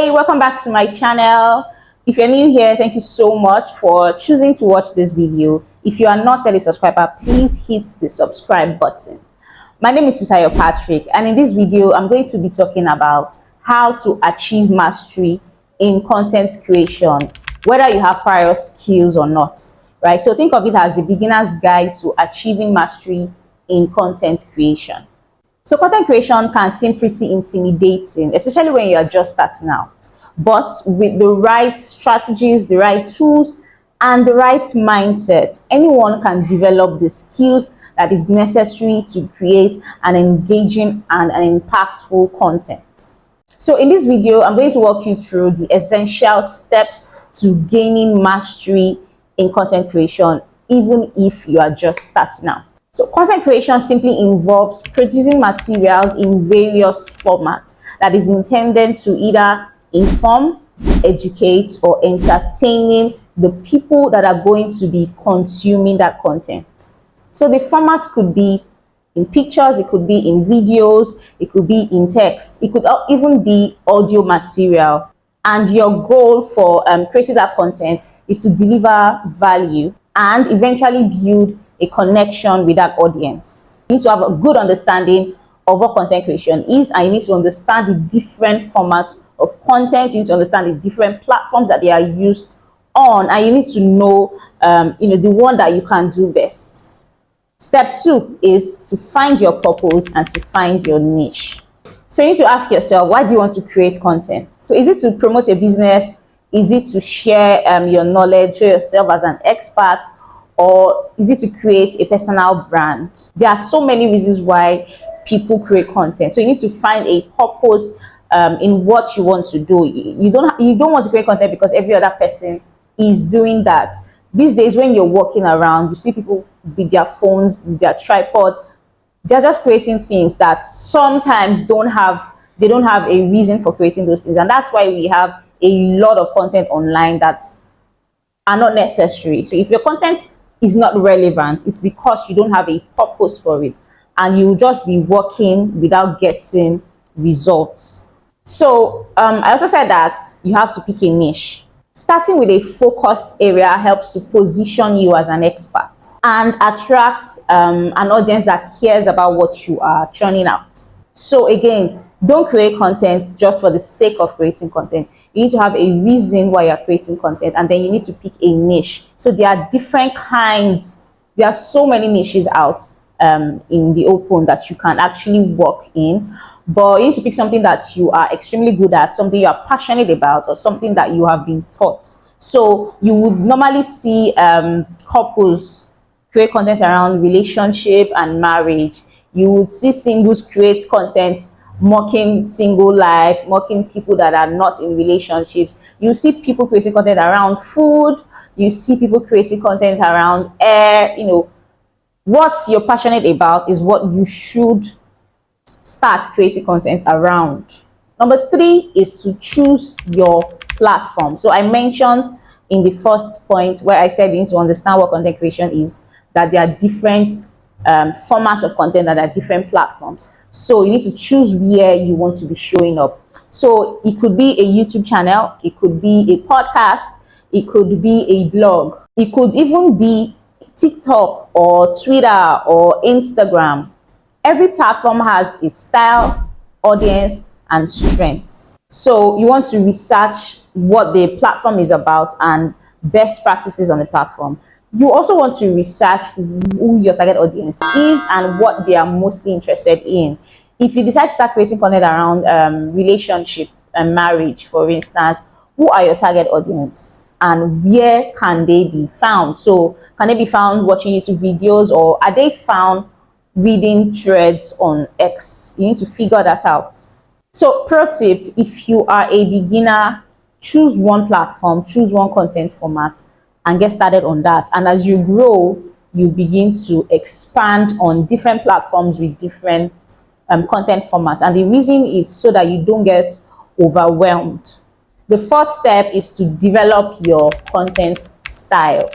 Hi, welcome back to my channel. If you're new here, thank you so much for choosing to watch this video. If you are not yet a subscriber, please hit the subscribe button. My name is Fisayo Patrick, and in this video, I'm going to be talking about how to achieve mastery in content creation, whether you have prior skills or not, right? So think of it as the beginner's guide to achieving mastery in content creation. So content creation can seem pretty intimidating, especially when you're just starting out. But with the right strategies, the right tools, and the right mindset, anyone can develop the skills that is necessary to create an engaging and an impactful content. So in this video, I'm going to walk you through the essential steps to gaining mastery in content creation, even if you are just starting out. So content creation simply involves producing materials in various formats that is intended to either inform, educate, or entertaining the people that are going to be consuming that content. So the formats could be in pictures, it could be in videos, it could be in text, it could even be audio material. And your goal for creating that content is to deliver value and eventually build a connection with that audience. You need to have a good understanding of what content creation is, and you need to understand the different formats of content. You need to understand the different platforms that they are used on, and you need to know, the one that you can do best. Step 2 is to find your purpose and to find your niche. So you need to ask yourself, why do you want to create content? So is it to promote a business? Is it to share your knowledge, show yourself as an expert? Or is it to create a personal brand? There are so many reasons why people create content. So you need to find a purpose in what you want to do. You don't want to create content because every other person is doing that. These days, when you're walking around, you see people with their phones, their tripod. They're just creating things that sometimes they don't have a reason for creating those things, and that's why we have a lot of content online that are not necessary. So if your content is not relevant, it's because you don't have a purpose for it, and you will just be working without getting results. So I also said that you have to pick a niche. Starting with a focused area helps to position you as an expert and attract an audience that cares about what you are churning out. So again, don't create content just for the sake of creating content. You need to have a reason why you're creating content, and then you need to pick a niche. So there are different kinds. There are so many niches out in the open that you can actually work in. But you need to pick something that you are extremely good at, something you are passionate about, or something that you have been taught. So you would normally see couples create content around relationship and marriage. You would see singles create content mocking single life, mocking people that are not in relationships. You see people creating content around food. You see people creating content around air. What you're passionate about is what you should start creating content around. Number 3 is to choose your platform. So I mentioned in the first point where I said you need to understand what content creation is, that there are different formats of content that are different platforms. So you need to choose where you want to be showing up. So it could be a YouTube channel, it could be a podcast, it could be a blog, it could even be TikTok or Twitter or Instagram. Every platform has its style, audience, and strengths. So you want to research what the platform is about and best practices on the platform. You also want to research who your target audience is and what they are mostly interested in. If you decide to start creating content around relationship and marriage, for instance, who are your target audience and where can they be found? So can they be found watching YouTube videos, or are they found reading threads on X? You need to figure that out. So pro tip, if you are a beginner, choose one platform, choose one content format, and get started on that. And as you grow, you begin to expand on different platforms with different content formats. And the reason is so that you don't get overwhelmed. The 4th step is to develop your content style.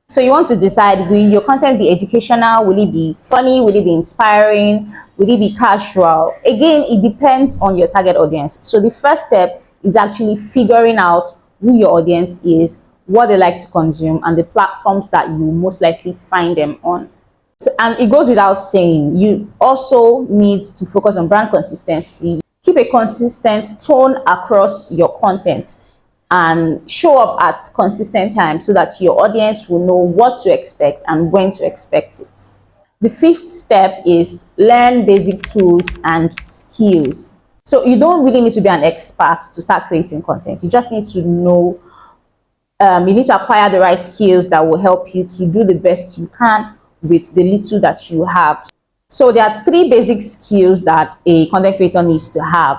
So you want to decide, will your content be educational? Will it be funny? Will it be inspiring? Will it be casual? Again, it depends on your target audience. So the first step is actually figuring out who your audience is, what they like to consume, and the platforms that you most likely find them on. So, and it goes without saying, you also need to focus on brand consistency. Keep a consistent tone across your content and show up at consistent times so that your audience will know what to expect and when to expect it. The fifth step is learn basic tools and skills. So you don't really need to be an expert to start creating content. You just need to know, you need to acquire the right skills that will help you to do the best you can with the little that you have. So there are three basic skills that a content creator needs to have.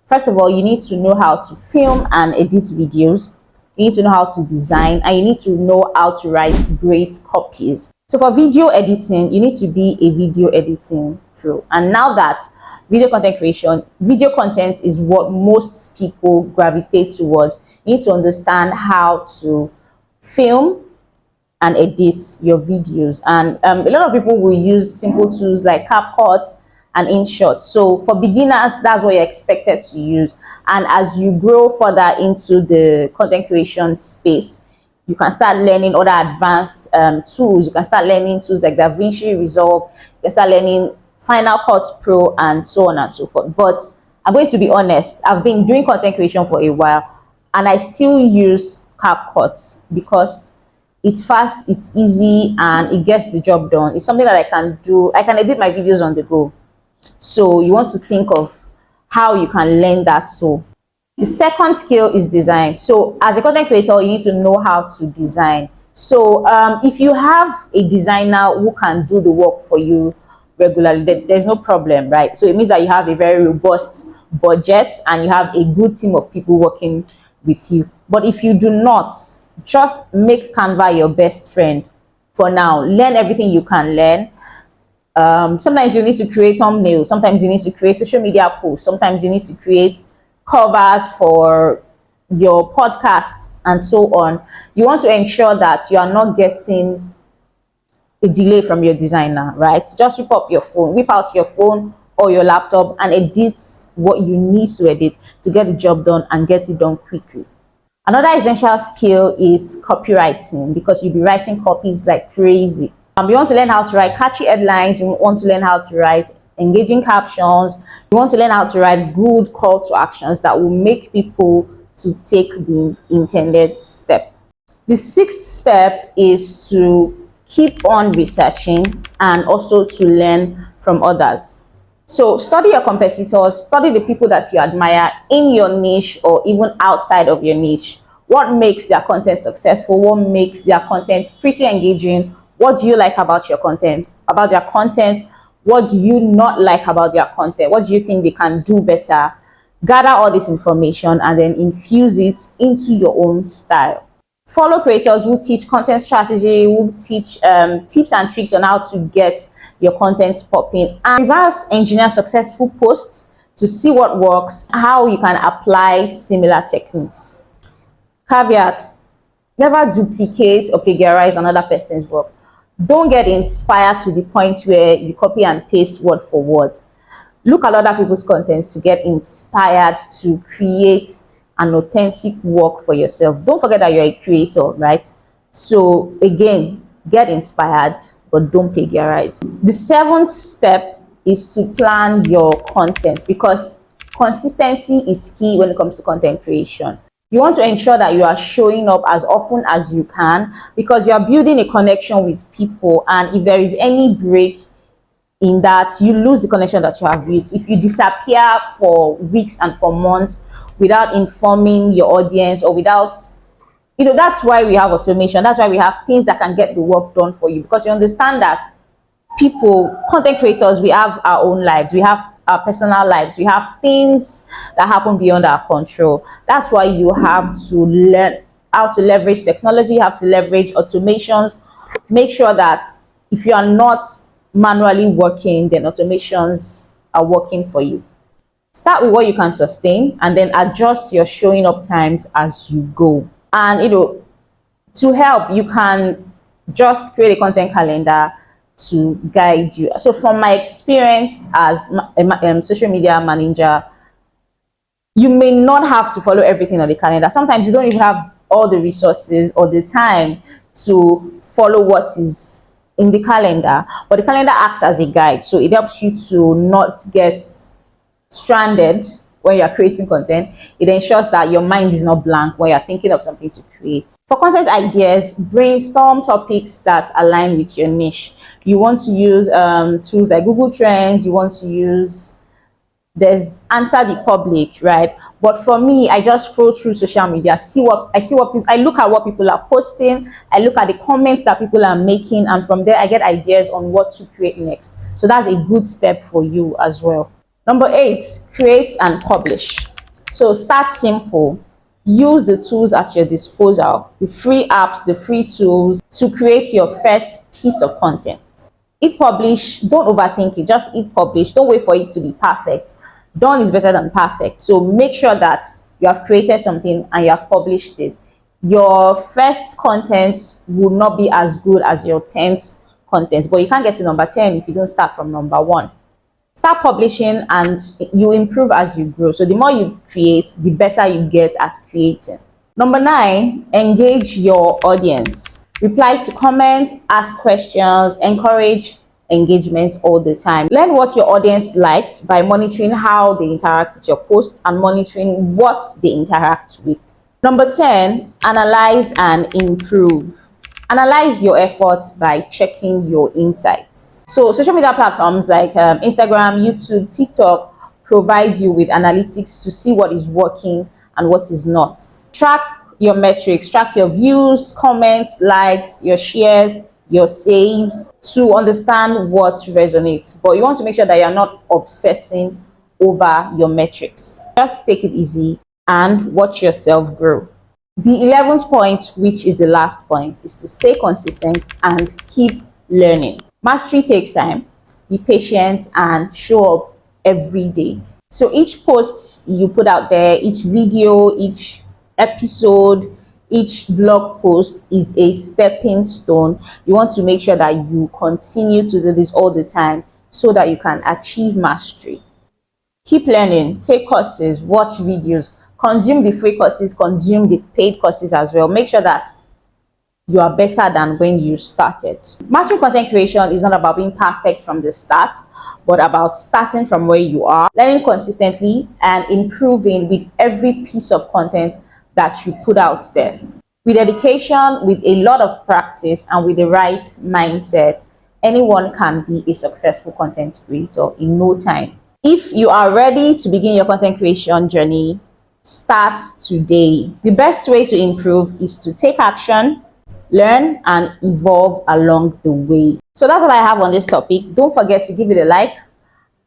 First of all, you need to know how to film and edit videos. You need to know how to design, and you need to know how to write great copies. So for video editing, you need to be a video editing pro. And now that video content creation, video content is what most people gravitate towards, you need to understand how to film and edit your videos. And a lot of people will use simple tools like CapCut and InShot. So for beginners, that's what you're expected to use. And as you grow further into the content creation space, you can start learning other advanced tools. You can start learning tools like DaVinci Resolve. You can start learning Final Cut Pro and so on and so forth. But I'm going to be honest, I've been doing content creation for a while and I still use CapCut because it's fast, it's easy, and it gets the job done. It's something that I can do. I can edit my videos on the go. So you want to think of how you can learn that. So the second skill is design. So as a content creator, you need to know how to design. So if you have a designer who can do the work for you regularly, there's no problem, right? So it means that you have a very robust budget and you have a good team of people working with you. But if you do not, just make Canva your best friend for now. Learn everything you can learn. Sometimes you need to create thumbnails. Sometimes you need to create social media posts. Sometimes you need to create covers for your podcasts and so on. You want to ensure that you are not getting a delay from your designer, right? Just whip out your phone or your laptop and edit what you need to edit to get the job done and get it done quickly. Another essential skill is copywriting, because you'll be writing copies like crazy. You want to learn how to write catchy headlines. You want to learn how to write engaging captions. You want to learn how to write good call to actions that will make people to take the intended step. The sixth step is to keep on researching and also to learn from others. So study your competitors, study the people that you admire in your niche or even outside of your niche. What makes their content successful? What makes their content pretty engaging? What do you like about your content, about their content? What do you not like about their content? What do you think they can do better? Gather all this information and then infuse it into your own style. Follow creators who teach content strategy, who teach tips and tricks on how to get your content popping, and reverse engineer successful posts to see what works, how you can apply similar techniques. Caveat: never duplicate or plagiarize another person's work. Don't get inspired to the point where you copy and paste word for word. Look at other people's contents to get inspired to create an authentic work for yourself. Don't forget that you're a creator, right? So again, get inspired, but don't plagiarize. The seventh step is to plan your content, because consistency is key when it comes to content creation. You want to ensure that you are showing up as often as you can, because you are building a connection with people, and if there is any break in that, you lose the connection that you have built. If you disappear for weeks and for months without informing your audience, or without, that's why we have automation. That's why we have things that can get the work done for you, because you understand that people, content creators, we have our own lives. We have our personal lives. We have things that happen beyond our control. That's why you have to learn how to leverage technology. You have to leverage automations. Make sure that if you are not manually working, then automations are working for you. Start with what you can sustain and then adjust your showing up times as you go. And to help, you can just create a content calendar to guide you. So from my experience as a social media manager, You may not have to follow everything on the calendar. Sometimes you don't even have all the resources or the time to follow what is in the calendar, but the calendar acts as a guide, so it helps you to not get stranded when you're creating content. It ensures that your mind is not blank when you're thinking of something to create. For content ideas, brainstorm topics that align with your niche. You want to use tools like Google Trends. You want to use, there's Answer the Public, right? But for me, I just scroll through social media, I look at what people are posting, I look at the comments that people are making, and from there I get ideas on what to create next. So that's a good step for you as well. Number 8, create and publish. So start simple. Use the tools at your disposal, the free apps, the free tools, to create your first piece of content. Hit publish, don't overthink it, just hit publish. Don't wait for it to be perfect. Done is better than perfect. So make sure that you have created something and you have published it. Your first content will not be as good as your 10th content, but you can't get to number 10 if you don't start from number 1. Start publishing and you improve as you grow. So the more you create, the better you get at creating. Number 9, engage your audience. Reply to comments, ask questions, encourage engagement all the time. Learn what your audience likes by monitoring how they interact with your posts and monitoring what they interact with. Number 10, analyze and improve. Analyze your efforts by checking your insights. So social media platforms like Instagram, YouTube, TikTok provide you with analytics to see what is working and what is not. Track your metrics, track your views, comments, likes, your shares, your saves, to understand what resonates. But you want to make sure that you're not obsessing over your metrics. Just take it easy and watch yourself grow. The 11th point, which is the last point, is to stay consistent and keep learning. Mastery takes time. Be patient and show up every day. So each post you put out there, each video, each episode, each blog post is a stepping stone. You want to make sure that you continue to do this all the time so that you can achieve mastery. Keep learning, take courses, watch videos, consume the free courses, consume the paid courses as well. Make sure that you are better than when you started. Mastering content creation is not about being perfect from the start, but about starting from where you are, learning consistently and improving with every piece of content that you put out there. With dedication, with a lot of practice, and with the right mindset, anyone can be a successful content creator in no time. If you are ready to begin your content creation journey, start today. The best way to improve is to take action, learn, and evolve along the way. So that's all I have on this topic. Don't forget to give it a like,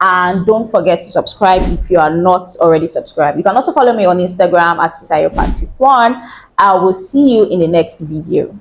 and don't forget to subscribe if you are not already subscribed. You can also follow me on Instagram at Fisayo Patrick 1. I will see you in the next video.